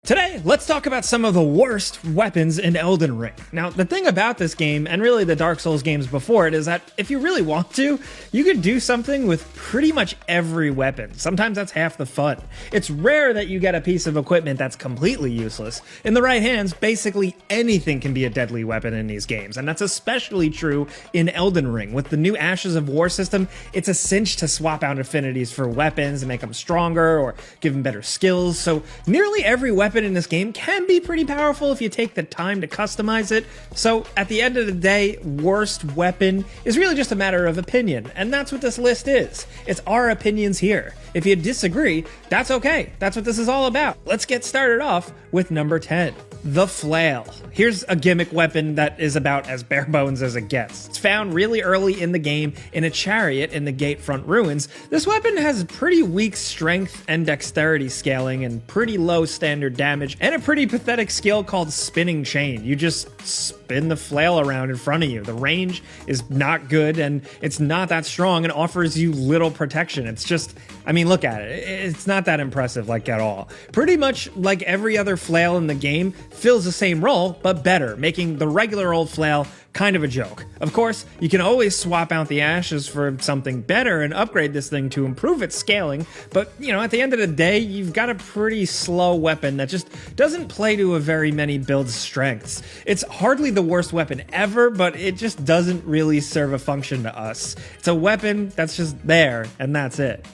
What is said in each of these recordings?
Today, let's talk about some of the worst weapons in Elden Ring. Now, the thing about this game, and really the Dark Souls games before it, is that if you really want to, you could do something with pretty much every weapon. Sometimes that's half the fun. It's rare that you get a piece of equipment that's completely useless. In the right hands, basically anything can be a deadly weapon in these games, and that's especially true in Elden Ring. With the new Ashes of War system, it's a cinch to swap out affinities for weapons and make them stronger or give them better skills, so nearly every weapon in this game can be pretty powerful if you take the time to customize it. So at the end of the day, worst weapon is really just a matter of opinion, and that's what this list is. It's our opinions here. If you disagree, that's okay. That's what this is all about. Let's get started off with number 10. The Flail. Here's a gimmick weapon that is about as bare bones as it gets. It's found really early in the game in a chariot in the Gatefront ruins. This weapon has pretty weak strength and dexterity scaling and pretty low standard damage, and a pretty pathetic skill called Spinning Chain. You just spin the flail around in front of you. The range is not good, and it's not that strong and offers you little protection. It's just, I mean, look at it. It's not that impressive, like, at all. Pretty much like every other flail in the game, fills the same role, but better, making the regular old flail kind of a joke. Of course, you can always swap out the ashes for something better and upgrade this thing to improve its scaling, but, you know, at the end of the day, you've got a pretty slow weapon that just doesn't play to a very many build strengths. It's hardly the worst weapon ever, but it just doesn't really serve a function to us. It's a weapon that's just there, and that's it.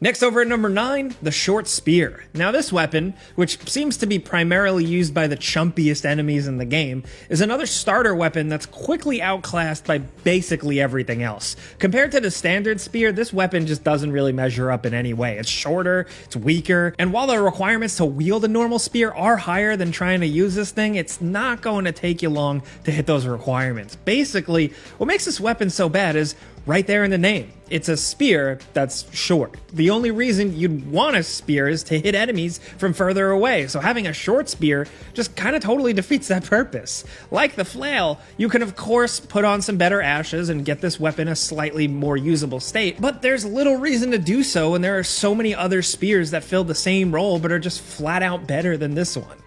Next, over at number 9, the Short Spear. Now this weapon, which seems to be primarily used by the chumpiest enemies in the game, is another starter weapon that's quickly outclassed by basically everything else. Compared to the standard spear, this weapon just doesn't really measure up in any way. It's shorter, it's weaker, and while the requirements to wield a normal spear are higher than trying to use this thing, it's not going to take you long to hit those requirements. Basically, what makes this weapon so bad is right there in the name. It's a spear that's short. The only reason you'd want a spear is to hit enemies from further away, so having a short spear just kind of totally defeats that purpose. Like the flail, you can of course put on some better ashes and get this weapon a slightly more usable state, but there's little reason to do so when there are so many other spears that fill the same role but are just flat out better than this one.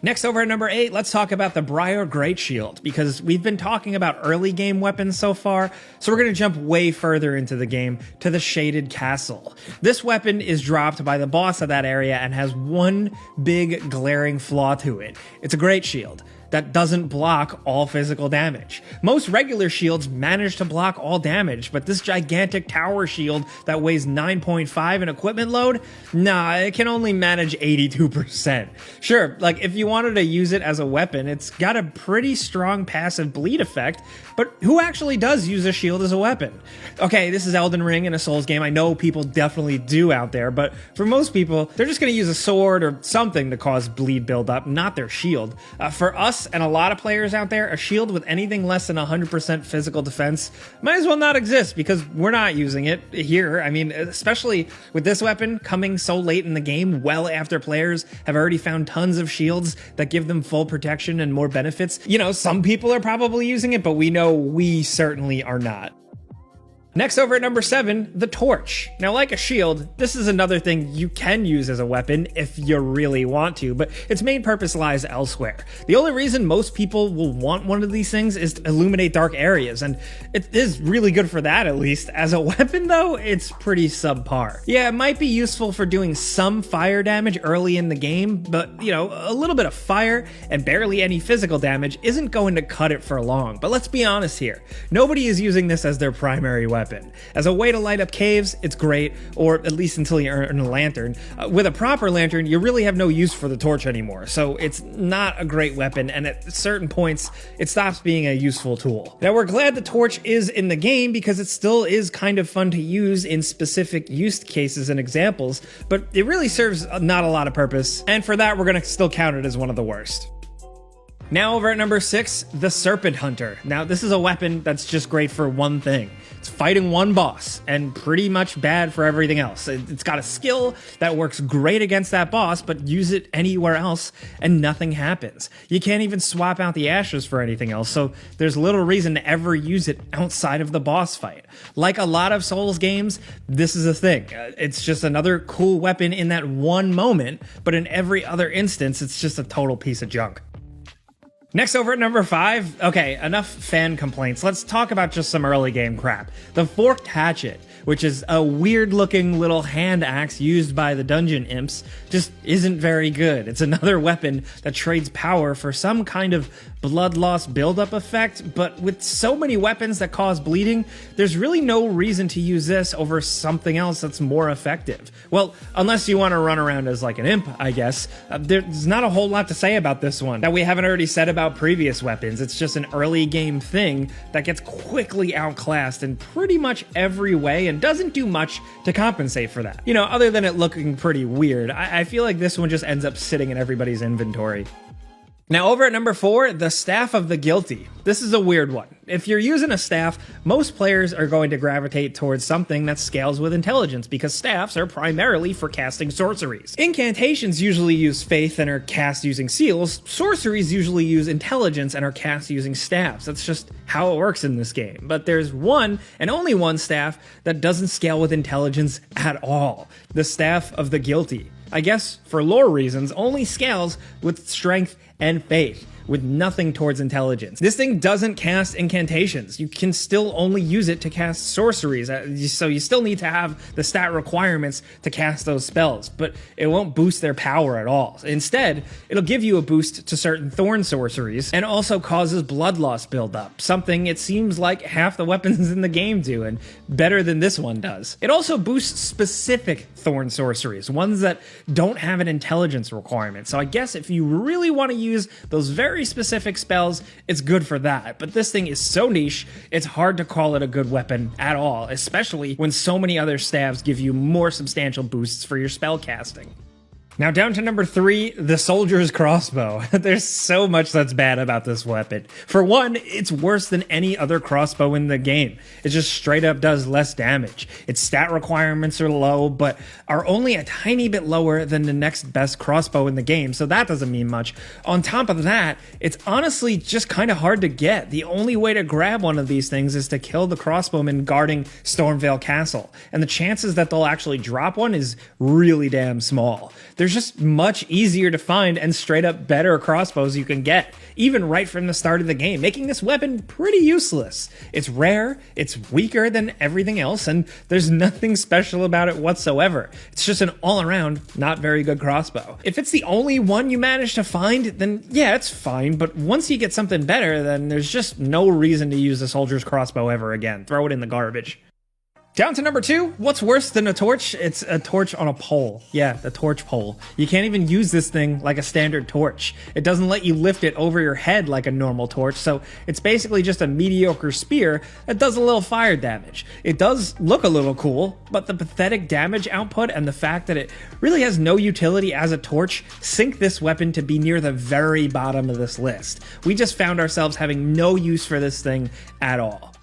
Next, over at number 8, let's talk about the Briar Great Shield, because we've been talking about early game weapons so far, so we're going to jump way further into the game to the Shaded Castle. This weapon is dropped by the boss of that area and has one big glaring flaw to it. It's a great shield that doesn't block all physical damage. Most regular shields manage to block all damage, but this gigantic tower shield that weighs 9.5 in equipment load, nah, it can only manage 82%. Sure, like if you wanted to use it as a weapon, it's got a pretty strong passive bleed effect, but who actually does use a shield as a weapon? Okay, this is Elden Ring in a Souls game. I know people definitely do out there, but for most people, they're just gonna use a sword or something to cause bleed buildup, not their shield. For us, and a lot of players out there, a shield with anything less than 100% physical defense might as well not exist, because we're not using it here. I mean, especially with this weapon coming so late in the game, well after players have already found tons of shields that give them full protection and more benefits. You know, some people are probably using it, but we know we certainly are not. Next, over at number 7, the Torch. Now, like a shield, this is another thing you can use as a weapon if you really want to, but its main purpose lies elsewhere. The only reason most people will want one of these things is to illuminate dark areas, and it is really good for that, at least. As a weapon, though, it's pretty subpar. Yeah, it might be useful for doing some fire damage early in the game, but, you know, a little bit of fire and barely any physical damage isn't going to cut it for long. But let's be honest here. Nobody is using this as their primary weapon. As a way to light up caves, it's great, or at least until you earn a lantern. With a proper lantern, you really have no use for the torch anymore, so it's not a great weapon, and at certain points, it stops being a useful tool. Now, we're glad the torch is in the game because it still is kind of fun to use in specific use cases and examples, but it really serves not a lot of purpose, and for that, we're going to still count it as one of the worst. Now over at number 6, the Serpent Hunter. Now this is a weapon that's just great for one thing. It's fighting one boss, and pretty much bad for everything else. It's got a skill that works great against that boss, but use it anywhere else and nothing happens. You can't even swap out the ashes for anything else, so there's little reason to ever use it outside of the boss fight. Like a lot of Souls games, this is a thing. It's just another cool weapon in that one moment, but in every other instance, it's just a total piece of junk. Next, over at number 5, okay, enough fan complaints. Let's talk about just some early game crap. The Forked Hatchet, which is a weird looking little hand axe used by the dungeon imps, just isn't very good. It's another weapon that trades power for some kind of blood loss buildup effect, but with so many weapons that cause bleeding, there's really no reason to use this over something else that's more effective. Well, unless you want to run around as like an imp, I guess. There's not a whole lot to say about this one that we haven't already said about previous weapons. It's just an early game thing that gets quickly outclassed in pretty much every way and doesn't do much to compensate for that. You know, other than it looking pretty weird, I feel like this one just ends up sitting in everybody's inventory. Now over at number 4, the Staff of the Guilty. This is a weird one. If you're using a staff, most players are going to gravitate towards something that scales with intelligence because staffs are primarily for casting sorceries. Incantations usually use faith and are cast using seals. Sorceries usually use intelligence and are cast using staffs. That's just how it works in this game. But there's one and only one staff that doesn't scale with intelligence at all. The Staff of the Guilty. I guess, for lore reasons, only scales with strength and faith, with nothing towards intelligence. This thing doesn't cast incantations. You can still only use it to cast sorceries, so you still need to have the stat requirements to cast those spells, but it won't boost their power at all. Instead, it'll give you a boost to certain thorn sorceries, and also causes blood loss buildup, something it seems like half the weapons in the game do, and better than this one does. It also boosts specific thorn sorceries, ones that don't have an intelligence requirement, so I guess if you really want to use those very specific spells, it's good for that. But this thing is so niche, it's hard to call it a good weapon at all, especially when so many other staves give you more substantial boosts for your spell casting. Now down to number 3, the Soldier's Crossbow. There's so much that's bad about this weapon. For one, it's worse than any other crossbow in the game. It just straight up does less damage. Its stat requirements are low, but are only a tiny bit lower than the next best crossbow in the game, so that doesn't mean much. On top of that, it's honestly just kind of hard to get. The only way to grab one of these things is to kill the crossbowmen guarding Stormvale Castle, and the chances that they'll actually drop one is really damn small. There's just much easier to find and straight up better crossbows you can get, even right from the start of the game, making this weapon pretty useless. It's rare, it's weaker than everything else, and there's nothing special about it whatsoever. It's just an all-around, not very good crossbow. If it's the only one you manage to find, then yeah, it's fine, but once you get something better, then there's just no reason to use the Soldier's Crossbow ever again. Throw it in the garbage. Down to number 2, what's worse than a torch? It's a torch on a pole. Yeah, the torch pole. You can't even use this thing like a standard torch. It doesn't let you lift it over your head like a normal torch, so it's basically just a mediocre spear that does a little fire damage. It does look a little cool, but the pathetic damage output and the fact that it really has no utility as a torch sink this weapon to be near the very bottom of this list. We just found ourselves having no use for this thing at all.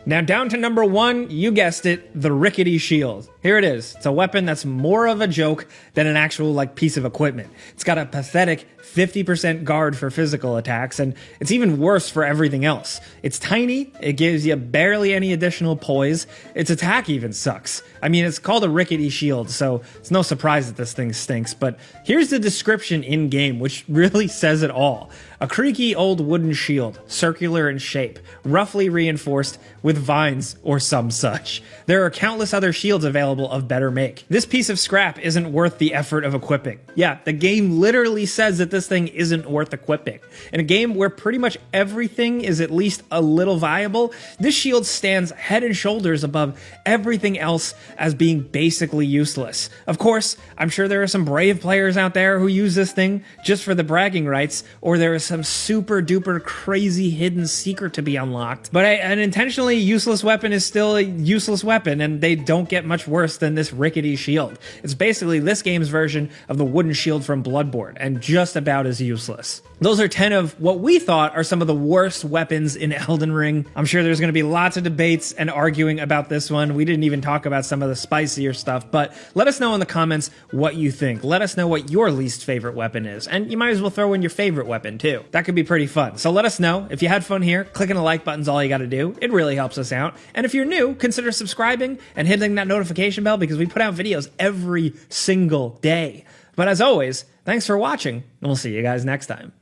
Now down to number 1, you guessed it, the Rickety Shield. Here it is. It's a weapon that's more of a joke than an actual piece of equipment. It's got a pathetic 50% guard for physical attacks, and it's even worse for everything else. It's tiny, it gives you barely any additional poise, its attack even sucks. I mean, it's called a Rickety Shield, so it's no surprise that this thing stinks, but here's the description in-game, which really says it all. A creaky old wooden shield, circular in shape, roughly reinforced with vines or some such. There are countless other shields available of better make. This piece of scrap isn't worth the effort of equipping. Yeah, the game literally says that this thing isn't worth equipping. In a game where pretty much everything is at least a little viable, this shield stands head and shoulders above everything else as being basically useless. Of course, I'm sure there are some brave players out there who use this thing just for the bragging rights, or there is some super duper crazy hidden secret to be unlocked. But an intentionally useless weapon is still a useless weapon, and they don't get much worse worse than this rickety shield. It's basically this game's version of the wooden shield from Bloodborne, and just about as useless. Those are 10 of what we thought are some of the worst weapons in Elden Ring. I'm sure there's going to be lots of debates and arguing about this one. We didn't even talk about some of the spicier stuff, but let us know in the comments what you think. Let us know what your least favorite weapon is, and you might as well throw in your favorite weapon too. That could be pretty fun. So let us know. If you had fun here, clicking the like button's all you got to do. It really helps us out. And if you're new, consider subscribing and hitting that notification bell because we put out videos every single day. But as always, thanks for watching, and we'll see you guys next time.